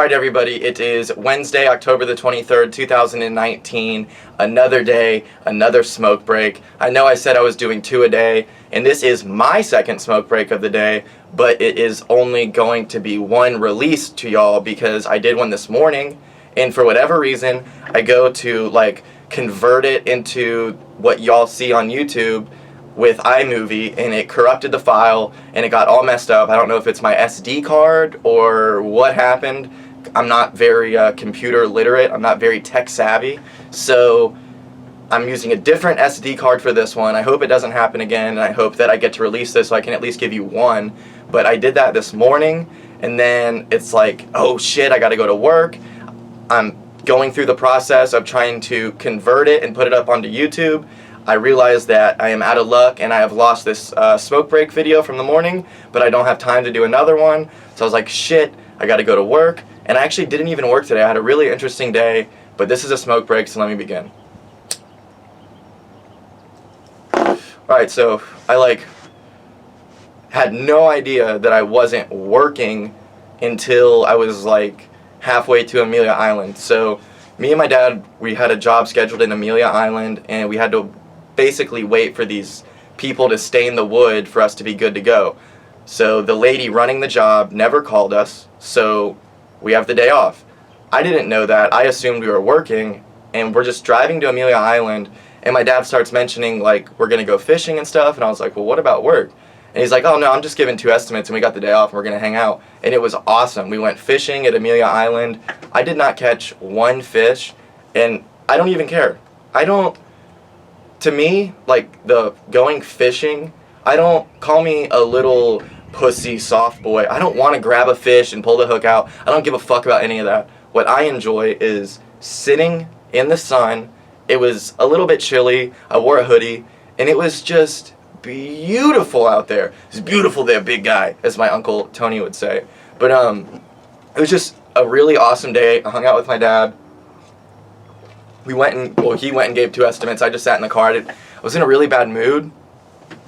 Alright everybody, it is Wednesday, October the 23rd, 2019. Another day, another smoke break. I know I said I was doing 2 a day, and this is my second smoke break of the day, but it is only going to be one released to y'all because I did one this morning, and for whatever reason, I go to convert it into what y'all see on YouTube with iMovie, and it corrupted the file and it got all messed up. I don't know if it's my SD card or what happened. I'm not very computer literate. I'm not very tech savvy, so I'm using a different SD card for this one. I hope it doesn't happen again, and I hope that I get to release this so I can at least give you one. But I did that this morning, and then it's like, oh shit, I gotta go to work. I'm going through the process of trying to convert it and put it up onto YouTube. I realized that I am out of luck and I have lost this smoke break video from the morning, but I don't have time to do another one. So I was like, shit, I gotta go to work. And I actually didn't even work today. I had a really interesting day, but this is a smoke break, so let me begin. Alright, so I had no idea that I wasn't working until I was halfway to Amelia Island. So me and my dad, we had a job scheduled in Amelia Island, and we had to basically wait for these people to stain the wood for us to be good to go. So the lady running the job never called us, so we have the day off. I didn't know that. I assumed we were working, and we're just driving to Amelia Island, and my dad starts mentioning we're gonna go fishing and stuff, and I was like, well, what about work? And he's like, oh no, I'm just giving 2 estimates and we got the day off and we're gonna hang out. And it was awesome. We went fishing at Amelia Island. I did not catch one fish, and I don't even care. To me, the going fishing, call me a little pussy soft boy. I don't want to grab a fish and pull the hook out. I don't give a fuck about any of that. What I enjoy is sitting in the sun. It was a little bit chilly. I wore a hoodie, and it was just beautiful out there. It's beautiful there, big guy, as my Uncle Tony would say. But it was just a really awesome day. I hung out with my dad. He went and gave 2 estimates. I just sat in the car. I was in a really bad mood,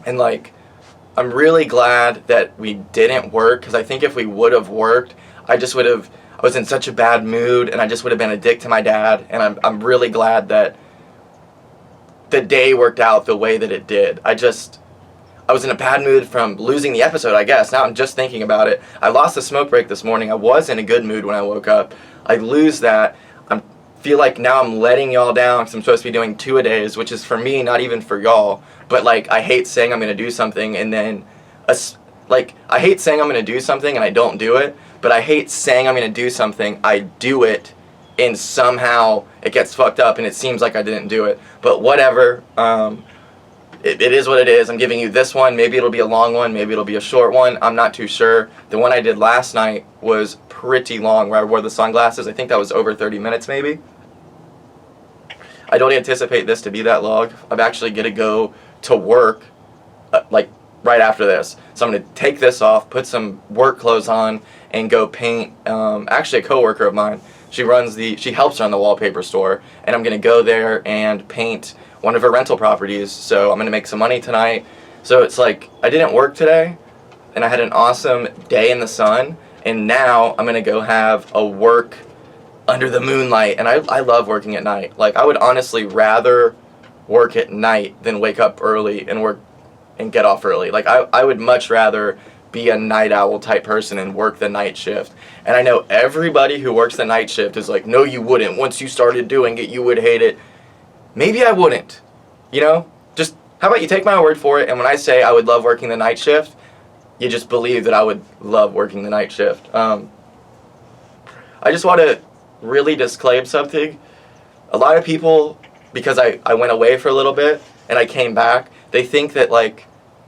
and I'm really glad that we didn't work, because I think if we would have worked, I was in such a bad mood, and I just would have been a dick to my dad. And I'm really glad that the day worked out the way that it did. I was in a bad mood from losing the episode, I guess. Now I'm just thinking about it. I lost the smoke break this morning. I was in a good mood when I woke up. I lose that. I feel like now I'm letting y'all down because I'm supposed to be doing 2 a days, which is for me, not even for y'all. But I hate saying I'm going to do something and then, I hate saying I'm going to do something and I don't do it. But I hate saying I'm going to do something, I do it, and somehow it gets fucked up and it seems like I didn't do it. But whatever. It is what it is. I'm giving you this one. Maybe it'll be a long one. Maybe it'll be a short one. I'm not too sure. The one I did last night was pretty long, where I wore the sunglasses. I think that was over 30 minutes maybe. I don't anticipate this to be that long. I'm actually going to go to work right after this. So I'm going to take this off, put some work clothes on, and go paint. Actually, a coworker of mine, she helps run the wallpaper store, and I'm going to go there and paint one of her rental properties. So I'm going to make some money tonight. So it's I didn't work today, and I had an awesome day in the sun, and now I'm going to go have a work under the moonlight. And I love working at night. I would honestly rather work at night than wake up early and work and get off early. I would much rather be a night owl type person and work the night shift. And I know everybody who works the night shift is like, no, you wouldn't. Once you started doing it, you would hate it. Maybe I wouldn't, just how about you take my word for it, and when I say I would love working the night shift, you just believe that I would love working the night shift. I just want to really disclaim something. A lot of people, because I went away for a little bit and I came back, they think that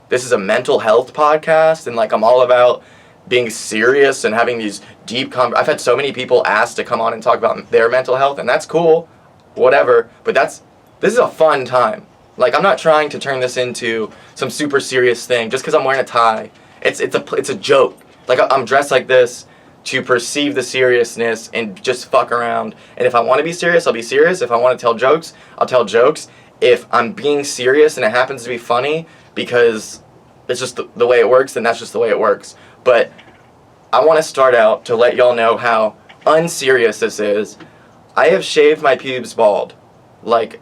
this is a mental health podcast and I'm all about being serious and having these deep I've had so many people ask to come on and talk about their mental health, and that's cool, whatever, but this is a fun time. I'm not trying to turn this into some super serious thing just because I'm wearing a tie. It's a joke. I'm dressed like this to perceive the seriousness and just fuck around. And if I want to be serious, I'll be serious. If I want to tell jokes, I'll tell jokes. If I'm being serious and it happens to be funny because it's just the way it works, then that's just the way it works. But I want to start out to let y'all know how unserious this is. I have shaved my pubes bald. Like,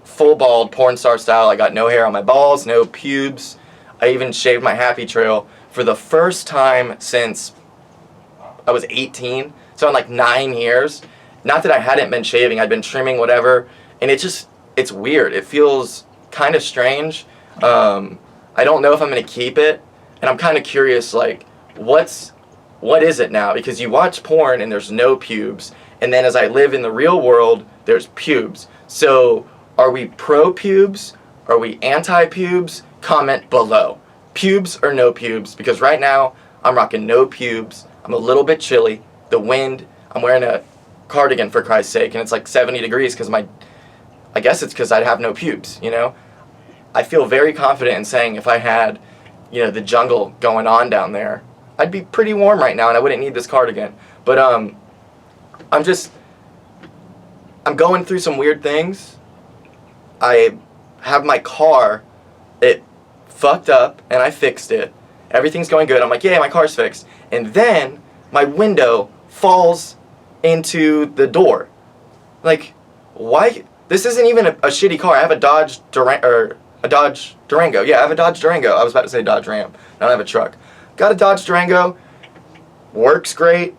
full bald, porn star style. I got no hair on my balls, no pubes. I even shaved my happy trail for the first time since I was 18. So in like 9 years. Not that I hadn't been shaving, I'd been trimming, whatever. And it's weird. It feels kind of strange. I don't know if I'm going to keep it. And I'm kind of curious, like, what is it now? Because you watch porn and there's no pubes. And then as I live in the real world, there's pubes. So are we pro pubes? Are we anti pubes? Comment below. Pubes or no pubes? Because right now, I'm rocking no pubes. I'm a little bit chilly. The wind, I'm wearing a cardigan for Christ's sake, and it's like 70 degrees because I guess it's because I'd have no pubes, you know? I feel very confident in saying if I had, you know, the jungle going on down there, I'd be pretty warm right now and I wouldn't need this cardigan. But I'm going through some weird things. I have my car, it fucked up and I fixed it. Everything's going good. I'm like, yeah, my car's fixed. And then my window falls into the door. Like, why? This isn't even a shitty car. I have a Dodge Durango. Yeah, I have a Dodge Durango. I was about to say Dodge Ram. I don't have a truck. Got a Dodge Durango. Works great.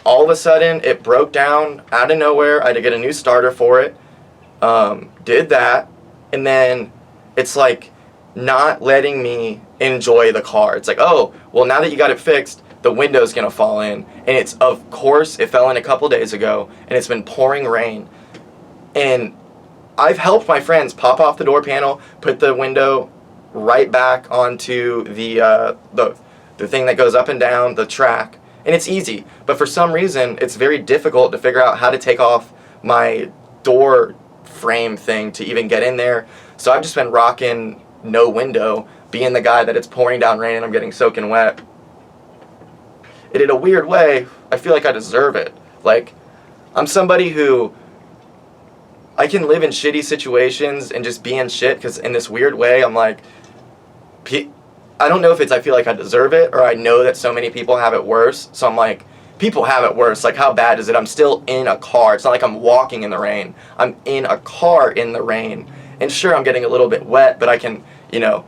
All of a sudden, it broke down out of nowhere. I had to get a new starter for it. Did that. And then it's like not letting me enjoy the car. It's like, oh, well, now that you got it fixed, the window's going to fall in. And it's, of course, it fell in a couple days ago. And it's been pouring rain. And I've helped my friends pop off the door panel, put the window right back onto the thing that goes up and down the track. And it's easy. But for some reason, it's very difficult to figure out how to take off my door frame thing to even get in there. So I've just been rocking no window, being the guy that it's pouring down rain and I'm getting soaking wet. And in a weird way, I feel like I deserve it. Like, I'm somebody who, I can live in shitty situations and just be in shit, because in this weird way, I'm like, I don't know if it's I feel like I deserve it, or I know that so many people have it worse. So I'm like, people have it worse. Like, how bad is it? I'm still in a car. It's not like I'm walking in the rain. I'm in a car in the rain. And sure, I'm getting a little bit wet, but I can, you know,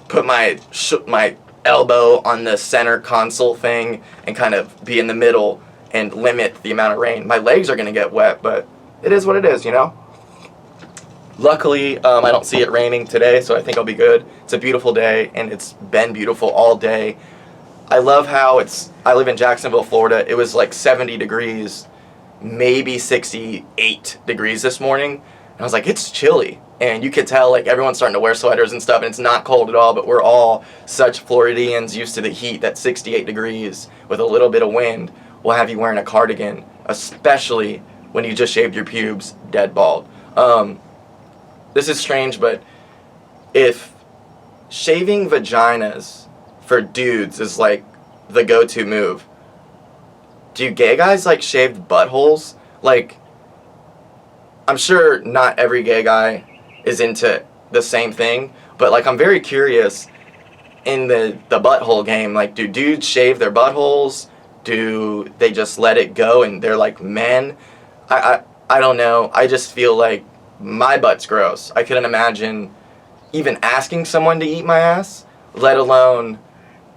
put my elbow on the center console thing and kind of be in the middle and limit the amount of rain. My legs are going to get wet, but it is what it is, you know? Luckily, I don't see it raining today, so I think I'll be good. It's a beautiful day, and it's been beautiful all day. I love how I live in Jacksonville, Florida. It was like 70 degrees, maybe 68 degrees this morning. And I was like, it's chilly. And you could tell, like, everyone's starting to wear sweaters and stuff, and it's not cold at all, but we're all such Floridians used to the heat that 68 degrees with a little bit of wind will have you wearing a cardigan, especially when you just shaved your pubes dead bald. This is strange, but if shaving vaginas for dudes is like the go-to move, do gay guys like shaved buttholes? Like, I'm sure not every gay guy is into the same thing, but like I'm very curious in the butthole game. Like, do dudes shave their buttholes? Do they just let it go and they're like men? I don't know. I just feel like my butt's gross. I couldn't imagine even asking someone to eat my ass, let alone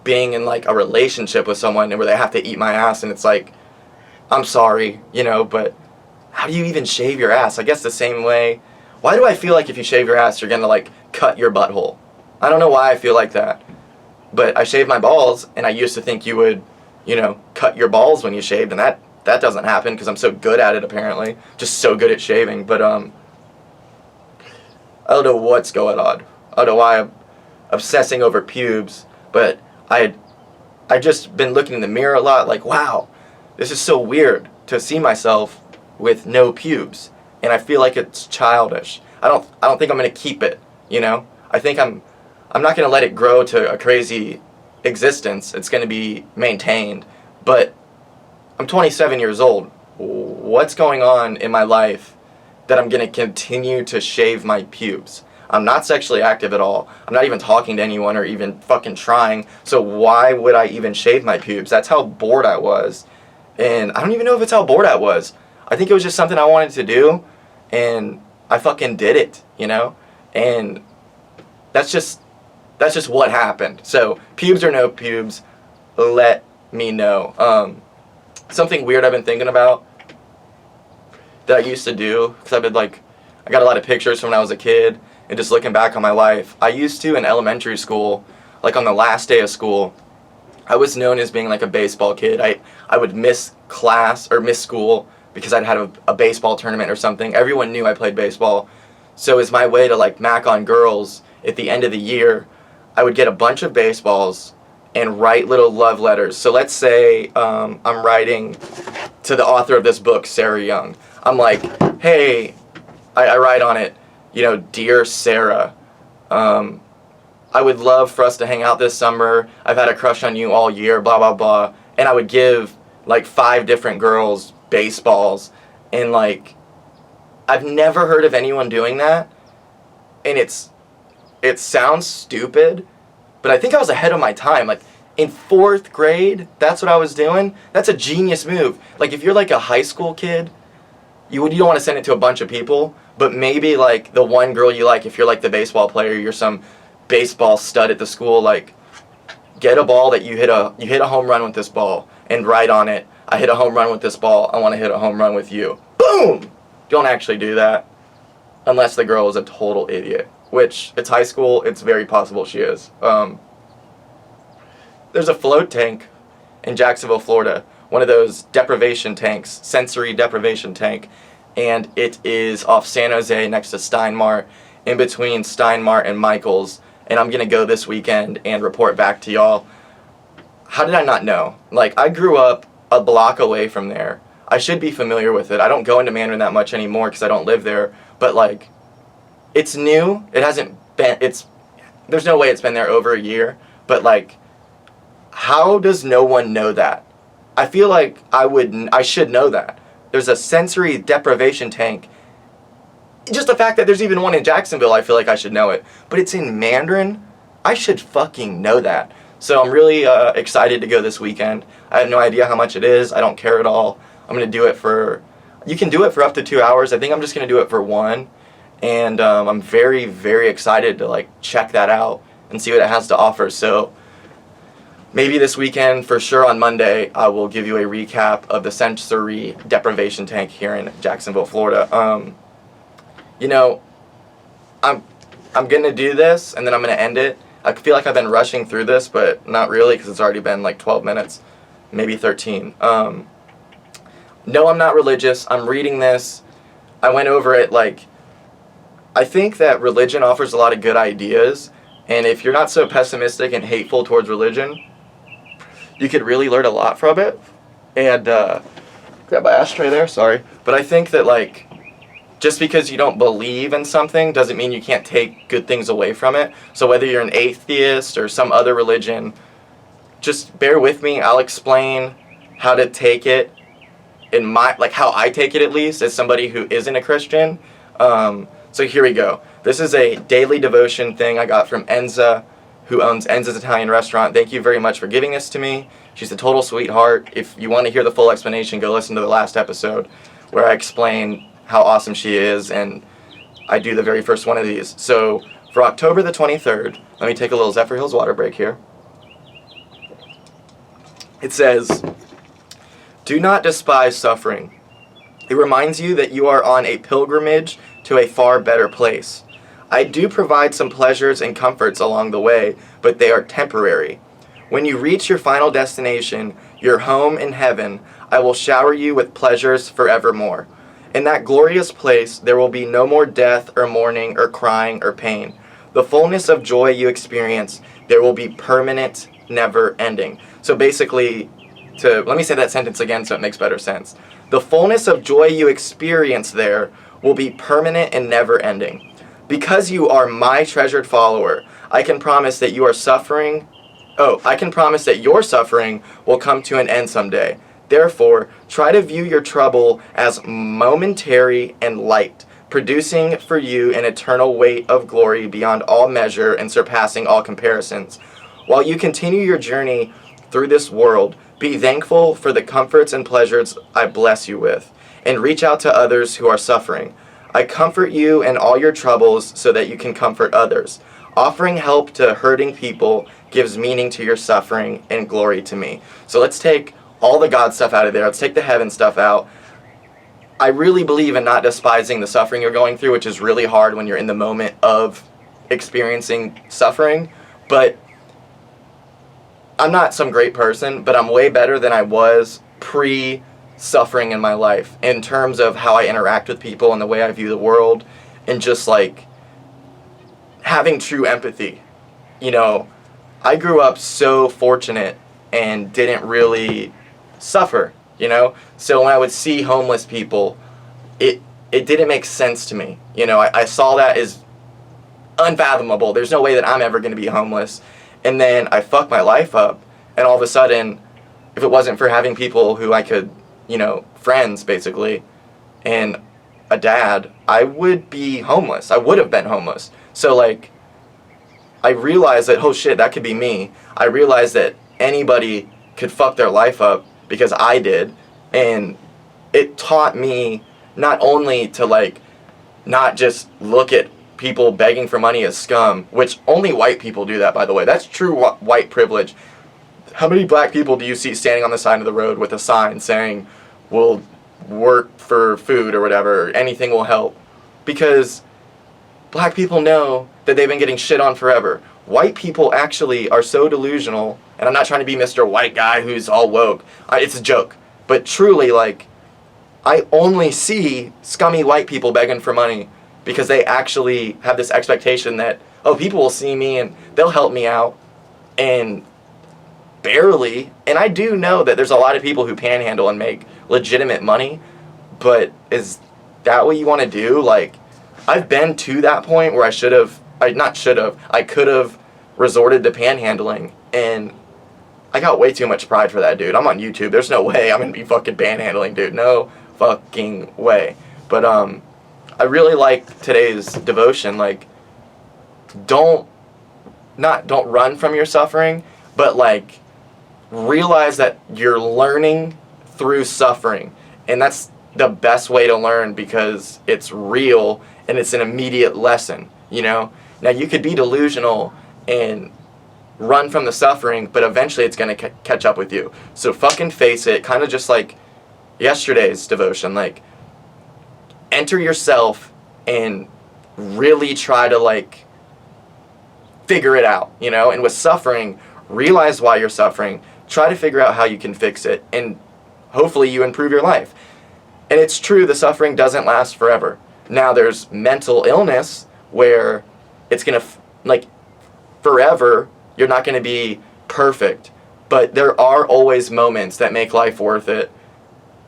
being in like a relationship with someone where they have to eat my ass, and it's like, I'm sorry, you know, but how do you even shave your ass? I guess the same way. Why do I feel like if you shave your ass, you're gonna like cut your butthole? I don't know why I feel like that. But I shave my balls, and I used to think you would, you know, cut your balls when you shaved, and that doesn't happen because I'm so good at it apparently. Just so good at shaving. But I don't know what's going on. I don't know why I'm obsessing over pubes, but I just been looking in the mirror a lot, like, wow, this is so weird to see myself with no pubes, and I feel like it's childish. I don't think I'm gonna keep it, you know. I think I'm not gonna let it grow to a crazy existence. It's gonna be maintained, but I'm 27 years old. What's going on in my life that I'm going to continue to shave my pubes? I'm not sexually active at all. I'm not even talking to anyone or even fucking trying. So why would I even shave my pubes? That's how bored I was. And I don't even know if it's how bored I was. I think it was just something I wanted to do, and I fucking did it, you know? And that's just what happened. So, pubes or no pubes, let me know. Something weird I've been thinking about that I used to do, because I got a lot of pictures from when I was a kid, and just looking back on my life. I used to, in elementary school, like on the last day of school, I was known as being like a baseball kid. I would miss class or miss school because I'd had a baseball tournament or something. Everyone knew I played baseball. So as my way to like mac on girls at the end of the year, I would get a bunch of baseballs and write little love letters. So let's say I'm writing to the author of this book, Sarah Young. I'm like, hey, I write on it, Dear Sarah, I would love for us to hang out this summer. I've had a crush on you all year, blah, blah, blah. And I would give like 5 different girls baseballs. And like, I've never heard of anyone doing that. And it sounds stupid, but I think I was ahead of my time. Like in 4th grade, that's what I was doing. That's a genius move. Like if you're like a high school kid, you don't want to send it to a bunch of people, but maybe like the one girl you like, if you're like the baseball player, you're some baseball stud at the school, like get a ball that you hit a home run with this ball and write on it, I hit a home run with this ball, I want to hit a home run with you. Boom! Don't actually do that unless the girl is a total idiot, which it's high school, it's very possible she is. There's a float tank in Jacksonville, Florida, one of those deprivation tanks, sensory deprivation tank, and it is off San Jose next to Steinmart, in between Steinmart and Michael's, and I'm gonna go this weekend and report back to y'all. How did I not know? Like, I grew up a block away from there. I should be familiar with it. I don't go into Mandarin that much anymore because I don't live there, but like, it's new. It hasn't been, there's no way it's been there over a year, but like, how does no one know that? I feel like I should know that. There's a sensory deprivation tank. Just the fact that there's even one in Jacksonville, I feel like I should know it. But it's in Mandarin? I should fucking know that. So I'm really excited to go this weekend. I have no idea how much it is. I don't care at all. I'm going to do it you can do it for up to 2 hours. I think I'm just going to do it for 1. And I'm very, very excited to like check that out and see what it has to offer. So maybe this weekend, for sure on Monday, I will give you a recap of the sensory deprivation tank here in Jacksonville, Florida. I'm going to do this, and then I'm going to end it. I feel like I've been rushing through this, but not really, because it's already been like 12 minutes, maybe 13. No, I'm not religious. I'm reading this. I went over it, like, I think that religion offers a lot of good ideas, and if you're not so pessimistic and hateful towards religion, you could really learn a lot from it. And, grab my ashtray there, sorry. But I think that, like, just because you don't believe in something doesn't mean you can't take good things away from it. So whether you're an atheist or some other religion, just bear with me. I'll explain how to take it in how I take it, at least, as somebody who isn't a Christian. So here we go. This is a daily devotion thing I got from Enza, who owns Enza's Italian Restaurant. Thank you very much for giving this to me. She's a total sweetheart. If you want to hear the full explanation, go listen to the last episode where I explain how awesome she is, and I do the very first one of these. So for October the 23rd, let me take a little Zephyr Hills water break here. It says, "Do not despise suffering. It reminds you that you are on a pilgrimage to a far better place. I do provide some pleasures and comforts along the way, but they are temporary. When you reach your final destination, your home in heaven, I will shower you with pleasures forevermore. In that glorious place, there will be no more death or mourning or crying or pain. The fullness of joy you experience, there will be permanent, never ending." So basically, let me say that sentence again so it makes better sense. The fullness of joy you experience there will be permanent and never ending. Because you are my treasured follower, I can promise that your suffering will come to an end someday. Therefore, try to view your trouble as momentary and light, producing for you an eternal weight of glory beyond all measure and surpassing all comparisons. While you continue your journey through this world, Be thankful for the comforts and pleasures I bless you with, and reach out to others who are suffering. I comfort you in all your troubles so that you can comfort others. Offering help to hurting people gives meaning to your suffering and glory to me. So let's take all the God stuff out of there. Let's take the heaven stuff out. I really believe in not despising the suffering you're going through, which is really hard when you're in the moment of experiencing suffering. But I'm not some great person, but I'm way better than I was pre-suffering in my life in terms of how I interact with people and the way I view the world, and just like having true empathy. You know, I grew up so fortunate and didn't really suffer, you know? So when I would see homeless people, it didn't make sense to me. You know, I saw that as unfathomable. There's no way that I'm ever going to be homeless. And then I fucked my life up, and all of a sudden, if it wasn't for having people who I could, you know, friends basically, and a dad, I would be homeless. I would have been homeless. So like, I realized that, oh shit, that could be me. I realized that anybody could fuck their life up because I did, and it taught me not only to like, not just look at people begging for money as scum, which only white people do that, by the way. That's true white privilege. How many black people do you see standing on the side of the road with a sign saying, we'll work for food or whatever, anything will help? Because black people know that they've been getting shit on forever. White people actually are so delusional, and I'm not trying to be Mr. White Guy who's all woke. It's a joke. But truly, like, I only see scummy white people begging for money because they actually have this expectation that, oh, people will see me and they'll help me out. And barely. And I do know that there's a lot of people who panhandle and make legitimate money, but is that what you want to do? Like, I've been to that point where I could have resorted to panhandling, and I got way too much pride for that, dude. I'm on YouTube. There's no way I'm going to be fucking panhandling, dude. No fucking way. But, I really like today's devotion. Like, don't run from your suffering, but like, realize that you're learning through suffering. And that's the best way to learn, because it's real and it's an immediate lesson, you know? Now, you could be delusional and run from the suffering, but eventually it's going to catch up with you. So fucking face it, kind of just like yesterday's devotion. Like, enter yourself and really try to like figure it out, you know? And with suffering, realize why you're suffering, try to figure out how you can fix it, and hopefully you improve your life. And it's true, the suffering doesn't last forever. Now, there's mental illness where it's gonna like forever, you're not gonna be perfect, but there are always moments that make life worth it.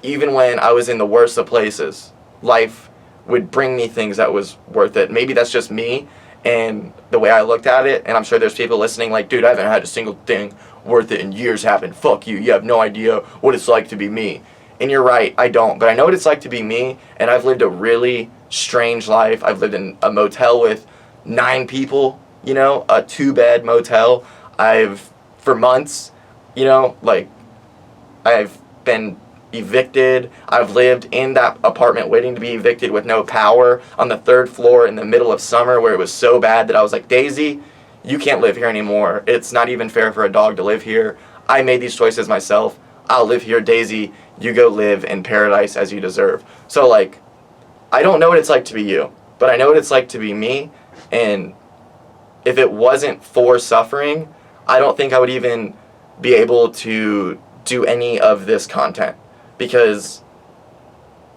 Even when I was in the worst of places, life would bring me things that was worth it. Maybe that's just me and the way I looked at it, and I'm sure there's people listening like, dude, I haven't had a single thing worth it in years happen. Fuck you. You have no idea what it's like to be me. And you're right, I don't. But I know what it's like to be me, and I've lived a really strange life. I've lived in a motel with 9 people, you know, a 2-bed motel. For months, you know, like, I've been evicted. I've lived in that apartment waiting to be evicted with no power on the 3rd floor in the middle of summer, where it was so bad that I was like, Daisy, you can't live here anymore. It's not even fair for a dog to live here. I made these choices myself. I'll live here. Daisy, you go live in paradise as you deserve. So like, I don't know what it's like to be you, but I know what it's like to be me. And if it wasn't for suffering, I don't think I would even be able to do any of this content, because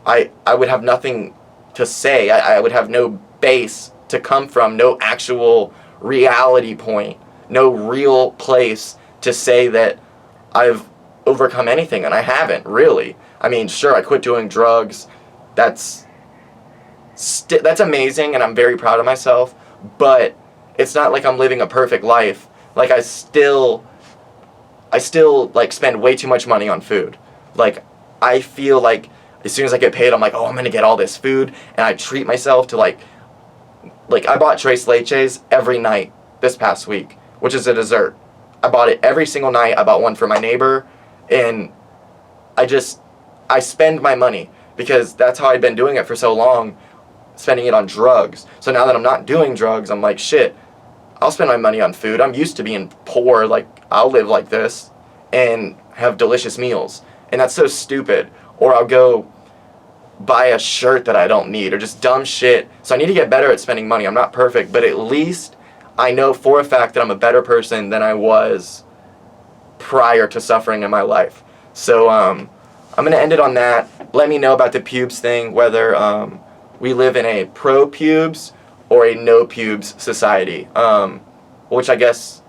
I would have nothing to say. I would have no base to come from, no actual reality point, no real place to say that I've overcome anything, and I haven't, really. I mean, sure, I quit doing drugs. That's amazing, and I'm very proud of myself, but it's not like I'm living a perfect life. Like, I still like spend way too much money on food. Like, I feel like as soon as I get paid, I'm like, oh, I'm gonna get all this food, and I treat myself to like I bought tres leches every night this past week, which is a dessert. I bought it every single night. I bought one for my neighbor, And I spend my money because that's how I've been doing it for so long, spending it on drugs. So now that I'm not doing drugs, I'm like, shit, I'll spend my money on food. I'm used to being poor. Like, I'll live like this and have delicious meals. And that's so stupid. Or I'll go buy a shirt that I don't need, or just dumb shit. So I need to get better at spending money. I'm not perfect, but at least I know for a fact that I'm a better person than I was prior to suffering in my life. So I'm going to end it on that. Let me know about the pubes thing, whether we live in a pro-pubes or a no-pubes society. Which I guess,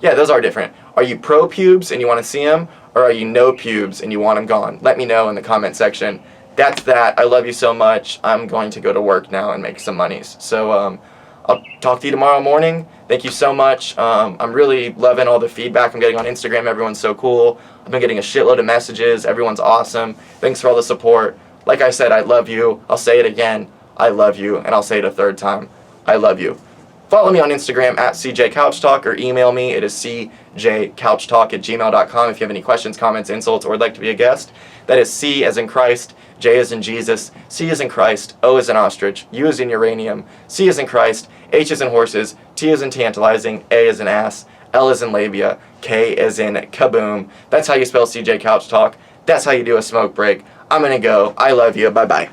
yeah, those are different. Are you pro-pubes and you want to see them, or are you no-pubes and you want them gone? Let me know in the comment section. That's that. I love you so much. I'm going to go to work now and make some monies. So I'll talk to you tomorrow morning. Thank you so much. I'm really loving all the feedback I'm getting on Instagram. Everyone's so cool. I've been getting a shitload of messages. Everyone's awesome. Thanks for all the support. Like I said, I love you. I'll say it again. I love you. And I'll say it a third time. I love you. Follow me on Instagram at CJCouchTalk, or email me. It is cjcouchtalk@gmail.com if you have any questions, comments, insults, or would like to be a guest. That is C as in Christ, J as in Jesus, C as in Christ, O as in ostrich, U as in uranium, C as in Christ, H as in horses, T as in tantalizing, A as in ass, L as in labia, K as in kaboom. That's how you spell CJ Couch Talk. That's how you do a smoke break. I'm going to go. I love you. Bye-bye.